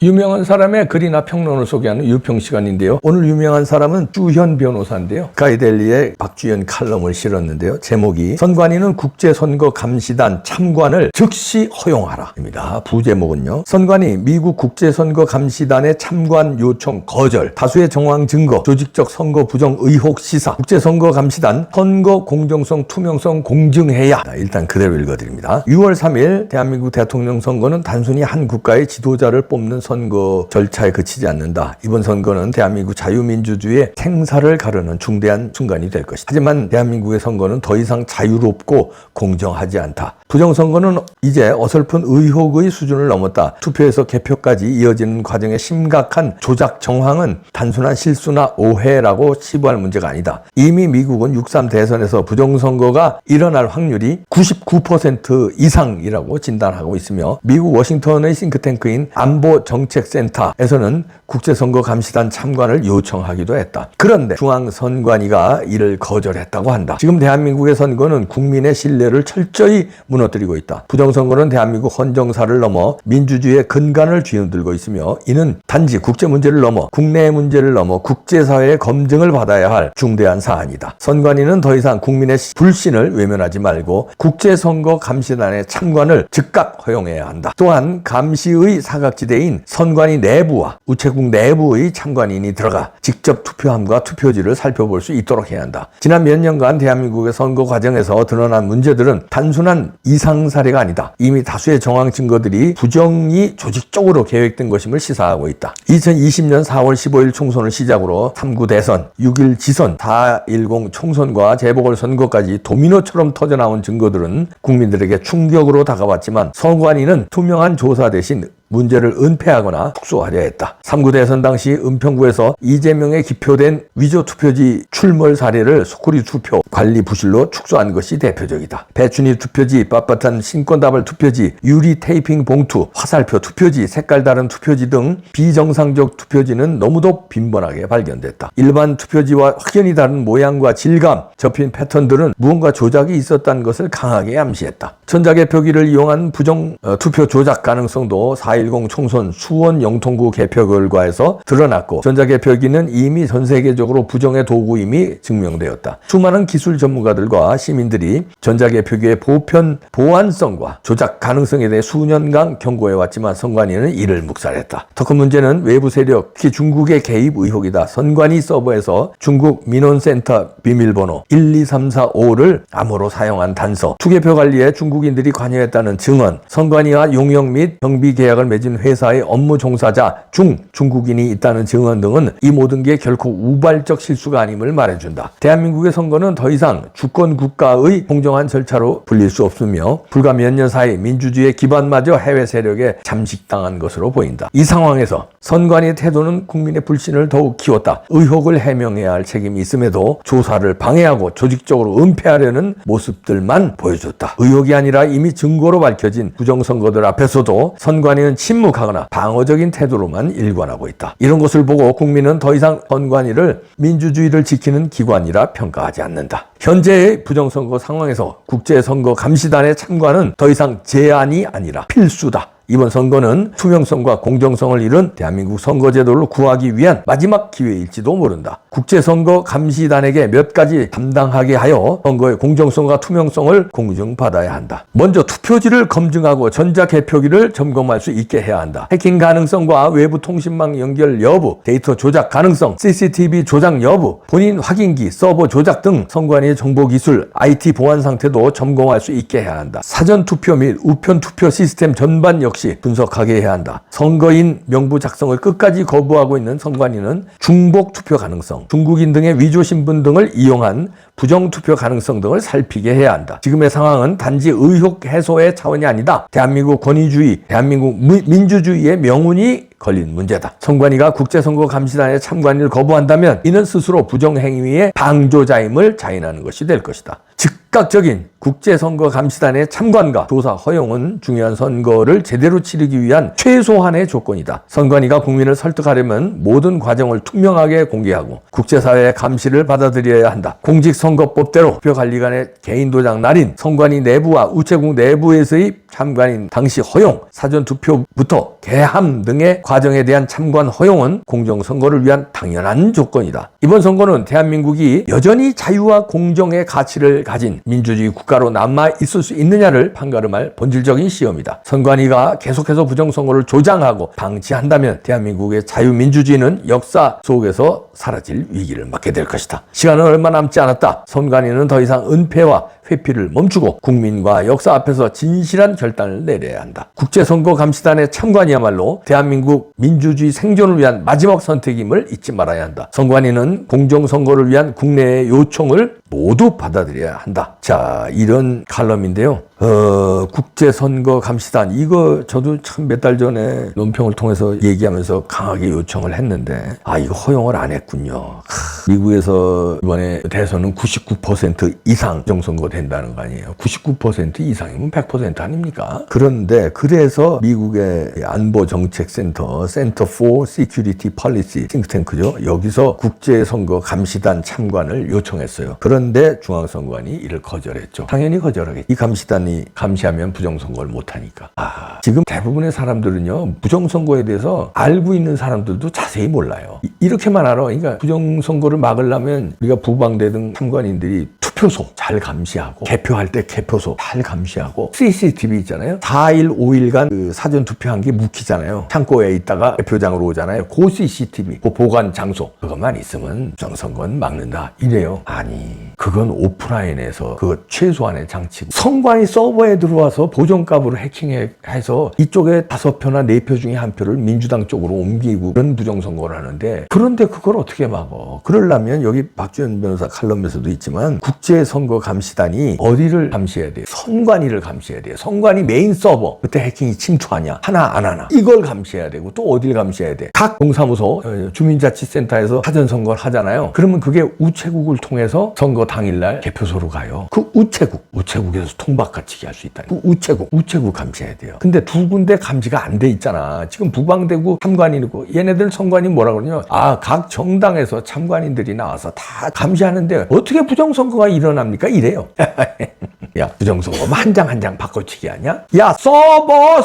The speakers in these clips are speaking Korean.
유명한 사람의 글이나 평론을 소개하는 유평 시간인데요. 오늘 유명한 사람은 주현 변호사인데요. 가이델리에 박주현 칼럼을 실었는데요. 제목이 선관위는 국제선거감시단 참관을 즉시 허용하라입니다. 부제목은요. 선관위 미국 국제선거감시단의 참관 요청 거절, 다수의 정황 증거, 조직적 선거 부정 의혹 시사, 국제선거감시단 선거 공정성 투명성 공증해야. 일단 그대로 읽어드립니다. 6월 3일 대한민국 대통령 선거는 단순히 한 국가의 지도자를 뽑는 선거 절차에 그치지 않는다. 이번 선거는 대한민국 자유민주주의의 생사를 가르는 중대한 순간이 될 것이다. 하지만 대한민국의 선거는 더 이상 자유롭고 공정하지 않다. 부정선거는 이제 어설픈 의혹의 수준을 넘었다. 투표에서 개표까지 이어지는 과정의 심각한 조작 정황은 단순한 실수나 오해라고 치부할 문제가 아니다. 이미 미국은 6.3 대선에서 부정선거가 일어날 확률이 99% 이상이라고 진단하고 있으며 미국 워싱턴의 싱크탱크인 안보정책센터에서는 국제선거감시단 참관을 요청하기도 했다. 그런데 중앙선관위가 이를 거절했다고 한다. 지금 대한민국의 선거는 국민의 신뢰를 철저히 무너뜨리고 있다. 부정선거는 대한민국 헌정사를 넘어 민주주의의 근간을 뒤흔들고 있으며 이는 단지 국제 문제를 넘어 국내 문제를 넘어 국제사회의 검증을 받아야 할 중대한 사안이다. 선관위는 더 이상 국민의 불신을 외면하지 말고 국제선거감시단의 참관을 즉각 허용해야 한다. 또한 감시의 사각지대인 선관위 내부와 우체국 내부의 참관인이 들어가 직접 투표함과 투표지를 살펴볼 수 있도록 해야 한다. 지난 몇 년간 대한민국의 선거 과정에서 드러난 문제들은 단순한 이상 사례가 아니다. 이미 다수의 정황 증거들이 부정이 조직적으로 계획된 것임을 시사하고 있다. 2020년 4월 15일 총선을 시작으로 3구 대선, 6일 지선, 4.10 총선과 재보궐선거까지 도미노처럼 터져나온 증거들은 국민들에게 충격으로 다가왔지만 선관위는 투명한 조사 대신 문제를 은폐하거나 축소하려 했다. 3구 대선 당시 은평구에서 이재명에 기표된 위조 투표지 출몰 사례를 소쿠리 투표 관리 부실로 축소한 것이 대표적이다. 배춘희 투표지, 빳빳한 신권다발 투표지, 유리 테이핑 봉투, 화살표 투표지, 색깔 다른 투표지 등 비정상적 투표지는 너무도 빈번하게 발견됐다. 일반 투표지와 확연히 다른 모양과 질감, 접힌 패턴들은 무언가 조작이 있었다는 것을 강하게 암시했다. 전자개표기를 이용한 부정 투표 조작 가능성도 4.10 총선 수원 영통구 개표 결과에서 드러났고 전자개표기는 이미 전 세계적으로 부정의 도구임이 증명되었다. 수많은 기술 전문가들과 시민들이 전자개표기의 보편 보안성과 조작 가능성에 대해 수년간 경고해왔지만 선관위는 이를 묵살했다. 더 큰 문제는 외부 세력, 특히 중국의 개입 의혹이다. 선관위 서버에서 중국 민원센터 비밀번호 12345를 암호로 사용한 단서, 투개표 관리에 중국인들이 관여했다는 증언, 선관위와 용역 및 경비 계약을 맺은 회사의 업무 종사자 중 중국인이 있다는 증언 등은 이 모든 게 결코 우발적 실수가 아님을 말해준다. 대한민국의 선거는 더 이상 주권 국가의 공정한 절차로 불릴 수 없으며 불과 몇 년 사이 민주주의의 기반마저 해외 세력에 잠식당한 것으로 보인다. 이 상황에서 선관위의 태도는 국민의 불신을 더욱 키웠다. 의혹을 해명해야 할 책임이 있음에도 조사를 방해하고 조직적으로 은폐하려는 모습들만 보여줬다. 의혹이 아니라 이미 증거로 밝혀진 부정선거들 앞에서도 선관위는 침묵하거나 방어적인 태도로만 일관하고 있다. 이런 것을 보고 국민은 더 이상 선관위를 민주주의를 지키는 기관이라 평가하지 않는다. 현재의 부정선거 상황에서 국제선거감시단의 참관은 더 이상 제한이 아니라 필수다. 이번 선거는 투명성과 공정성을 잃은 대한민국 선거제도를 구하기 위한 마지막 기회일지도 모른다. 국제선거감시단에게 몇 가지 담당하게 하여 선거의 공정성과 투명성을 공증받아야 한다. 먼저 투표지를 검증하고 전자개표기를 점검할 수 있게 해야 한다. 해킹 가능성과 외부 통신망 연결 여부, 데이터 조작 가능성, CCTV 조작 여부, 본인 확인기, 서버 조작 등 선관위의 정보기술, IT 보안 상태도 점검할 수 있게 해야 한다. 사전투표 및 우편투표 시스템 전반 역시 분석하게 해야 한다. 선거인 명부 작성을 끝까지 거부하고 있는 선관위는 중복 투표 가능성, 중국인 등의 위조 신분 등을 이용한 부정 투표 가능성 등을 살피게 해야 한다. 지금의 상황은 단지 의혹 해소의 차원이 아니다. 대한민국 권위주의, 대한민국 민주주의의 명운이 걸린 문제다. 선관위가 국제선거감시단의 참관을 거부한다면 이는 스스로 부정행위의 방조자임을 자인하는 것이 될 것이다. 즉각적인 국제선거감시단의 참관과 조사 허용은 중요한 선거를 제대로 치르기 위한 최소한의 조건이다. 선관위가 국민을 설득하려면 모든 과정을 투명하게 공개하고 국제사회의 감시를 받아들여야 한다. 공직선거법대로 투표관리관의 개인도장 날인 선관위 내부와 우체국 내부에서의 참관인 당시 허용, 사전투표부터 개함 등의 과정에 대한 참관 허용은 공정선거를 위한 당연한 조건이다. 이번 선거는 대한민국이 여전히 자유와 공정의 가치를 가진 민주주의 국가로 남아 있을 수 있느냐를 판가름할 본질적인 시험이다. 선관위가 계속해서 부정선거를 조장하고 방치한다면 대한민국의 자유민주주의는 역사 속에서 사라질 위기를 맞게 될 것이다. 시간은 얼마 남지 않았다. 선관위는 더 이상 은폐와 회피를 멈추고 국민과 역사 앞에서 진실한 결단을 내려야 한다. 국제선거감시단의 참관이야말로 대한민국 민주주의 생존을 위한 마지막 선택임을 잊지 말아야 한다. 선관위는 공정선거를 위한 국내의 요청을 모두 받아들여야 한다. 자, 이런 칼럼인데요. 국제선거감시단, 이거 저도 참 몇 달 전에 논평을 통해서 얘기하면서 강하게 요청을 했는데 이거 허용을 안 했군요. 미국에서 이번에 대선은 99% 이상 부정선거 된다는 거 아니에요. 99% 이상이면 100% 아닙니까? 그런데 그래서 미국의 안보정책센터 Center for Security Policy 싱크탱크죠. 여기서 국제선거감시단 참관을 요청했어요. 그런데 중앙선관위 이를 거절했죠. 당연히 거절하겠죠. 이 감시단이 감시하면 부정선거를 못하니까. 지금 대부분의 사람들은요, 부정선거에 대해서 알고 있는 사람들도 자세히 몰라요. 이렇게만 알아. 그러니까 부정선거를 막으려면 우리가 부방대 등 참관인들이 투표소 잘 감시하고, 개표할 때 개표소 잘 감시하고, CCTV 있잖아요. 4일, 5일간 그 사전투표한 게 묵히잖아요. 창고에 있다가 개표장으로 오잖아요. 그 CCTV, 그 보관 장소, 그것만 있으면 부정선거는 막는다. 이래요. 아니, 그건 오프라인에서 그 최소한의 장치고, 선관위 서버에 들어와서 보정값으로 해킹해서 이쪽에 5표나 4표 중에 1표를 민주당 쪽으로 옮기고 그런 부정선거를 하는데, 그런데 그걸 어떻게 막어? 그러려면 여기 박주현 변호사 칼럼에서도 있지만 국제선거감시단이 어디를 감시해야 돼요? 선관위를 감시해야 돼요. 선관위 메인 서버, 그때 해킹이 침투하냐, 하나 안 하나, 이걸 감시해야 되고, 또 어디를 감시해야 돼? 각 동사무소, 주민자치센터에서 사전선거를 하잖아요. 그러면 그게 우체국을 통해서 선거 당일날 개표소로 가요. 그 우체국에서 통박같이 할 수 있다. 그 우체국 감시해야 돼요. 근데 두 군데 감시가 안 돼 있잖아. 지금 부방대구 참관인이고, 얘네들 선관위 뭐라 그러냐? 각 정당에서 참관인들이 나와서 다 감시하는데 어떻게 부정선거가 일어납니까? 이래요. 야, 부정선거 한 장 한 장 바꿔치기 하냐? 야, 서버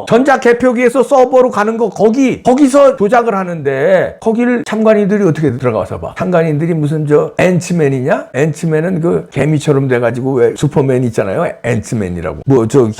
전자개표기에서 서버로 가는 거, 거기서 조작을 하는데 거기를 참관인들이 어떻게 들어가서 봐? 참관인들이 무슨 앤츠맨이냐? 앤츠맨은 그 개미처럼 돼가지고 왜 슈퍼맨 있잖아요. 앤츠맨이라고.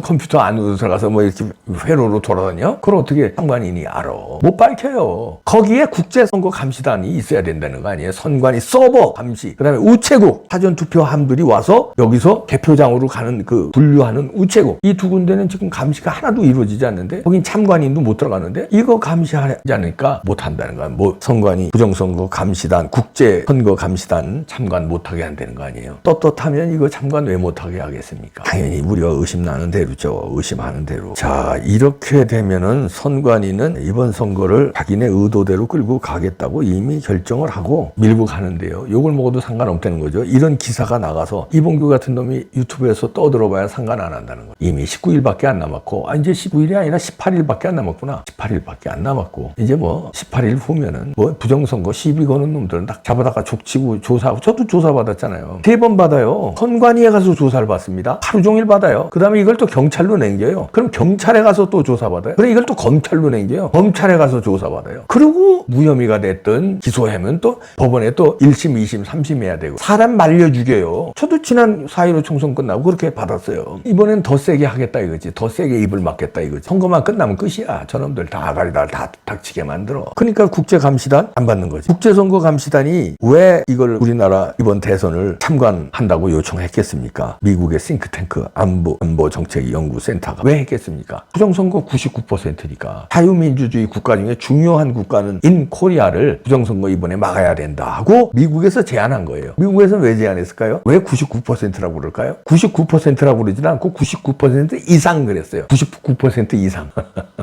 컴퓨터 안으로 들어가서 이렇게 회로로 돌아다녀? 그걸 어떻게 참관인이 알아? 못 밝혀요. 거기에 국제선거감시단이 있어야 된다는 거 아니에요? 선관위 서버 감시, 그 다음에 우체국, 사전투표함들이 와서 여기서 개표장으로 가는 그 분류하는 우체국, 이 두 군데는 지금 감시가 하나도 이루어지지 않는데, 거긴 참관인도 못 들어가는데 이거 감시하지 않으니까 못한다는 거야. 선관위 부정선거 감시단, 국제선거 감시단 참관 못하게 한다는 거 아니에요? 떳떳하면 이거 참관 왜 못하게 하겠습니까? 당연히 우리가 의심나는 대로죠. 의심하는 대로. 자, 이렇게 되면은 선관위는 이번 선거를 자기네 의도대로 끌고 가겠다고 이미 결정을 하고 밀고 가는데요. 욕을 먹어도 상관없다는 거죠. 이런 기사가 나가서 이봉규 같은 놈이 유튜브에서 떠들어봐야 상관 안 한다는 거예요. 이미 19일밖에 안 남았고, 이제 19일이 아니라 18일밖에 안 남았구나. 18일밖에 안 남았고, 이제 18일 후면은 부정선거 시비 거는 놈들은 딱 잡아다가 족치고 조사하고, 저도 조사받았잖아요. 3번 받아요. 선관위에 가서 조사를 받습니다. 하루 종일 받아요. 그 다음에 이걸 또 경찰로 남겨요. 그럼 경찰에 가서 또 조사받아요. 그럼 이걸 또 검찰로 남겨요. 검찰에 가서 조사받아요. 그리고 무혐의가 됐든 기소하면 또 법원에 또 1심, 2심, 3심 해야 되고, 사람 말려 죽여요. 저도 지난 4.15 총선 끝나고 그렇게 받았어요. 이번엔 더 세게 하겠다 이거지. 더 세게 입을 막겠다 이거지. 선거만 끝나면 끝이야. 저놈들 다 아가리다 다 닥치게 만들어. 그러니까 국제감시단 안 받는 거지. 국제선거감시단이 왜 이걸 우리나라 이번 대선을 참관한다고 요청했겠습니까? 미국의 싱크탱크 안보정책연구센터가 왜 했겠습니까? 부정선거 99%니까. 자유민주주의 국가 중에 중요한 국가는 인 코리아를 부정선거 이번에 막아야 된다 하고 미국에서 제안한 거예요. 미국에서는 왜 제안했을까요? 왜 99%라고 그럴까요? 99%라고 그러진 않고 99% 이상 그랬어요. 99% 이상.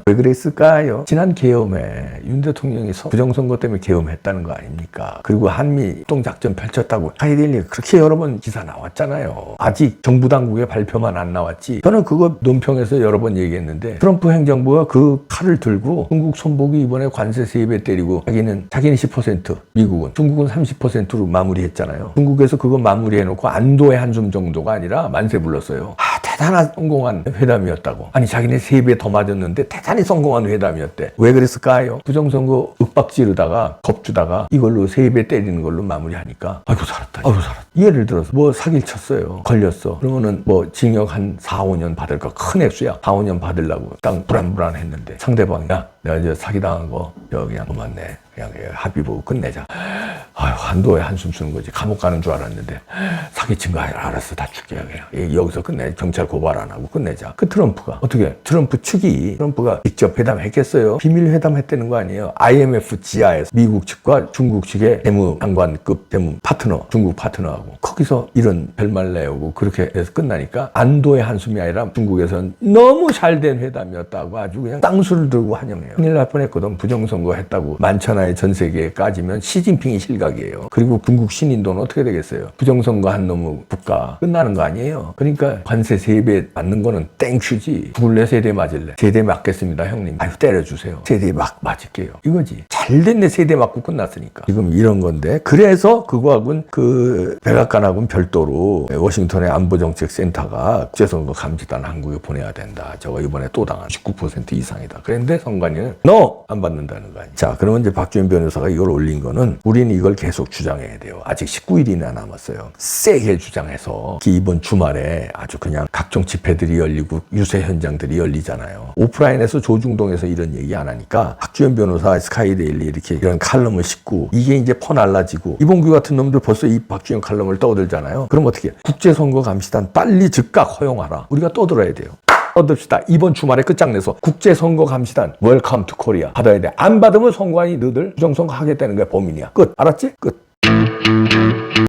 왜 그랬을까요? 지난 계엄에 윤 대통령이 부정선거 때문에 계엄했다는 거 아닙니까? 그리고 한미 합동작전 펼쳤다고 하이데일리에 그렇게 여러 번 기사 나왔잖아요. 아직 정부 당국의 발표만 안 나왔지. 저는 그거 논평에서 여러 번 얘기했는데, 트럼프 행정부가 그 칼을 들고 중국 손목이 이번에 관세 3배 때리고 자기는 10%, 미국은, 중국은 30%로 마무리했잖아요. 중국에서 그거 마무리해놓고 안도의 한숨 정도가 아니라 만세 불렀어요. 대단한 성공한 회담이었다고. 아니 자기네 3배 더 맞았는데 대단히 성공한 회담이었대. 왜 그랬을까요? 부정선거 윽박 지르다가 겁주다가 이걸로 3배 때리는 걸로 마무리하니까 아이고 살았다. 아이고 살았다. 예를 들어서 뭐 사기를 쳤어요. 걸렸어. 그러면은 뭐 징역 한 4, 5년 받을 거 큰 액수야. 4, 5년 받으려고 딱 불안불안했는데 상대방이 야 내가 이제 사기당한 거 그냥 고맙네. 그냥 합의 보고 끝내자. 아유, 한도에 한숨 쉬는 거지. 감옥 가는 줄 알았는데 사기친 거 알았어. 다 줄게. 그냥 여기서 끝내. 경찰 고발 안 하고 끝내자. 그 트럼프가 어떻게 트럼프 측이 트럼프가 직접 회담했겠어요? 비밀 회담했다는 거 아니에요. IMF 지하에서 미국 측과 중국 측의 재무장관급 재무 파트너 중국 파트너하고 거기서 이런 별말 내오고 그렇게 해서 끝나니까 안도의 한숨이 아니라 중국에서는 너무 잘된 회담이었다고 아주 그냥 땅수를 들고 환영해요. 큰일 날 뻔했거든. 부정선거 했다고 만천하에 전 세계에 까지면 시진핑이 실각이에요. 그리고 중국 신인도는 어떻게 되겠어요? 부정선거 한 놈의 국가 끝나는 거 아니에요. 그러니까 관세 3배 맞는 거는 땡큐지. 죽을래 3대 맞을래? 3대 맞겠습니다 형님. 아유 때려주세요. 3대 맞을게요. 이거지. 잘됐네 3대 맞고 끝났으니까. 지금 이런 건데 그래서 그거하고는 그 백악관하고는 별도로 워싱턴의 안보정책센터가 국제선거 감시단 한국에 보내야 된다. 저거 이번에 또 당한 19% 이상이다. 그런데 선관위는 안 받는다는 거 아니야. 자 그러면 이제 박주현 변호사가 이걸 올린 거는 우리는 이걸 계속 주장해야 돼요. 아직 19일이나 남았어요. 세게 주장해서 이번 주말에 아주 그냥 각종 집회들이 열리고 유세 현장들이 열리잖아요. 오프라인에서 조중동에서 이런 얘기 안 하니까 박주현 변호사 스카이데일리 이렇게 이런 칼럼을 싣고 이게 이제 퍼날라지고 이봉규 같은 놈들 벌써 이 박주현 칼럼을 떠들잖아요. 그럼 어떻게 국제선거 감시단 빨리 즉각 허용하라. 우리가 떠들어야 돼요. 떠듭시다. 이번 주말에 끝장내서 국제선거 감시단 웰컴 투 코리아 받아야 돼. 안 받으면 선관위 너들 부정선거 하겠다는 거야. 범인이야. 끝. 알았지? 끝.